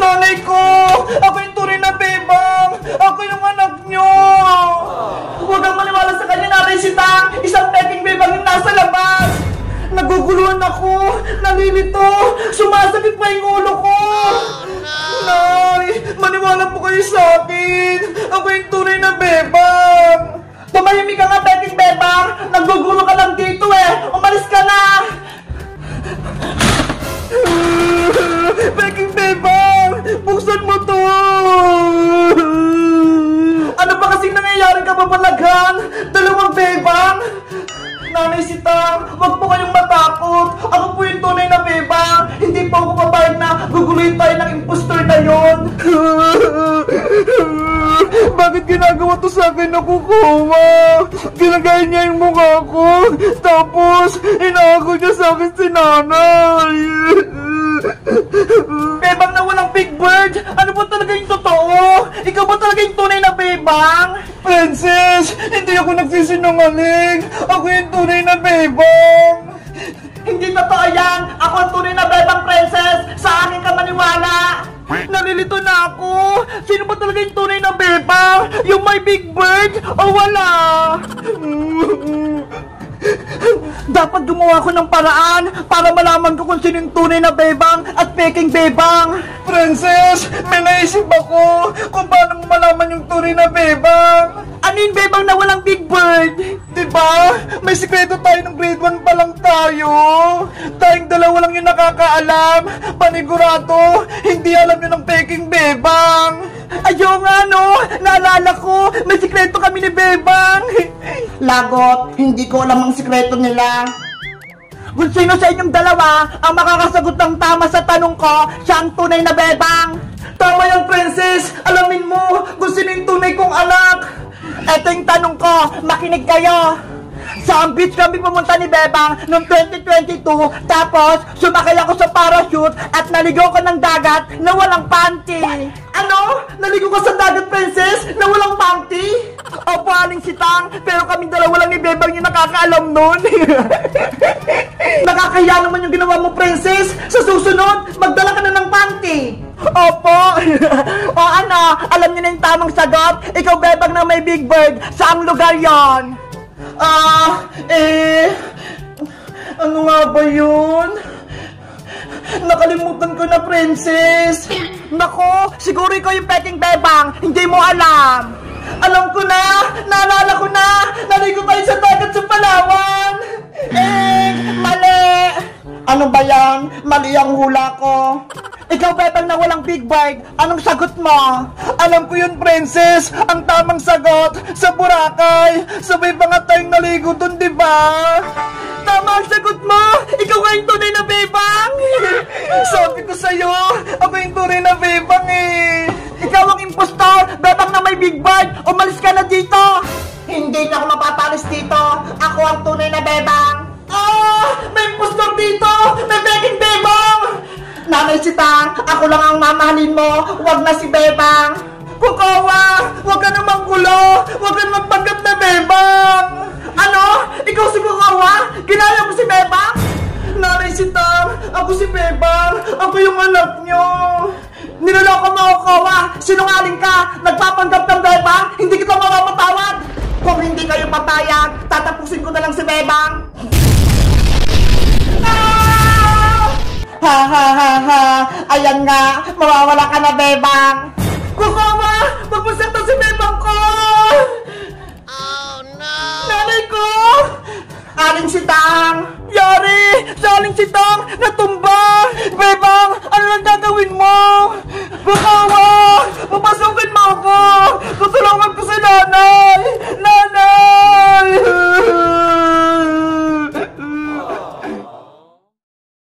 Nanay ko! Ako yung tunay na bebang! Ako yung anak nyo! Huwag kang maniwala sa kanya, Nanay Sitang! Isang peking bebang yung nasa labas! Naguguluhan ako! Nalilito! Sumasakit pa yung ulo ko! Nay! Maniwala po kayo sa akin! Ako yung tunay na bebang! Tumahimik ka nga, peking bebang! Nagugulo ka lang dito eh! Umalis ka na! Peking bebang! Buksan mo to! Ano ba kasing nangyayari kababalaghan? Dalawang bebang? Nanay Sitang, huwag po kayong matakot. Ako po yung tunay na bebang. Hindi po ako papayag na guguluhin tayo ng impostor na yon. Bakit ginagawa to sa akin, nakukuha? Ginagaya niya yung mukha ko. Tapos, inaako niya sa akin si nanay. Bebang na walang big bird? Ano ba talaga yung totoo? Ikaw ba talaga yung tunay na bebang? Princess, hindi ako nagsisinungaling. Ako yung tunay na bebang. Hindi totoo yan. Ako ang tunay na bebang, Princess. Sa akin ka maniwala. Nalilito na ako. Sino ba talaga yung tunay na bebang? Yung may big bird o wala? Dapat gumawa ko ng paraan para malaman ko kung sino yung tunay na bebang at peking bebang. Princess, may naisip ako kung paano malaman yung tunay na bebang. Ano yung bebang na walang big bird? Diba? May sikreto tayo ng grade 1 pa lang tayo. Tayong dalawa lang yung nakakaalam. Panigurado, hindi alam yun ng peking bebang. Ayaw nga no, naalala ko, may sikreto kami ni Bebang. Lagot, hindi ko alam ang sikreto nila. Kung sino sa inyong dalawa ang makakasagot ng tama sa tanong ko, siya ang tunay na bebang. Tama yan, Princess. Alamin mo kung sino yung tunay kong anak. Eto yung tanong ko, makinig kayo. Sa beach kami pumunta ni Bebang noong 2022, tapos sumakay ako sa parachute at naligaw ko ng dagat na walang panty. Ano? Naligaw ka sa dagat, Princess, na walang panty? Opo, Aling Sitang, pero kami dalawa lang ni Bebang yung nakakaalam nun. Nakakaya naman yung ginawa mo, Princess. Sa susunod, magdala ka na ng panty. Opo. O ano, alam niyo na yung tamang sagot? Ikaw, Bebang, na may big bird. Saang lugar yon? Ano nga ba yun? Nakalimutan ko na, Princess. Nako, siguro ikaw yung peking bebang. Hindi mo alam. Alam ko na, naalala ko na. Naligo tayo sa dagat sa Palawan. Mali. Ano ba yan? Mali ang hula ko. Ikaw, bebang na walang big bird, anong sagot mo? Alam ko yun, Princess. Ang tamang sagot, sa Boracay. Sabay pa nga tayong naligo dun, diba? Tama ang sagot mo. Ikaw nga yung tunay na bebang. Sabi ko sa'yo, ako yung tunay na bebang eh. Ikaw ang impostor, bebang na may big bird. Umalis ka na dito. Hindi na ako mapapalis dito. Ako ang tunay na bebang. May impostor dito. May peking bebang. Nanay Sitang, ako lang ang mamahalin mo. Huwag na si Bebang. Kukawa, huwag ka namang gulo. Huwag ka namang panggap na Bebang. Ano? Ikaw si Kukawa? Ginaya mo si Bebang? Nanay Sitang, ako si Bebang. Ako yung anak nyo. Niloloko mo, Kukawa. Sinungaling ka. Nagpapanggap ng Bebang. Hindi kita mapapatawad. Kung hindi kayo papayag, tatapusin ko na lang si Bebang. Ha! Ayan nga, mawawala ka na, Bebang. Kukawa, magpasakta si Bebang ko. Oh no! Nanay ko! Aling Sitang! Yari! Sa Aling Sitang, natumba! Bebang, ano lang gagawin mo? Baka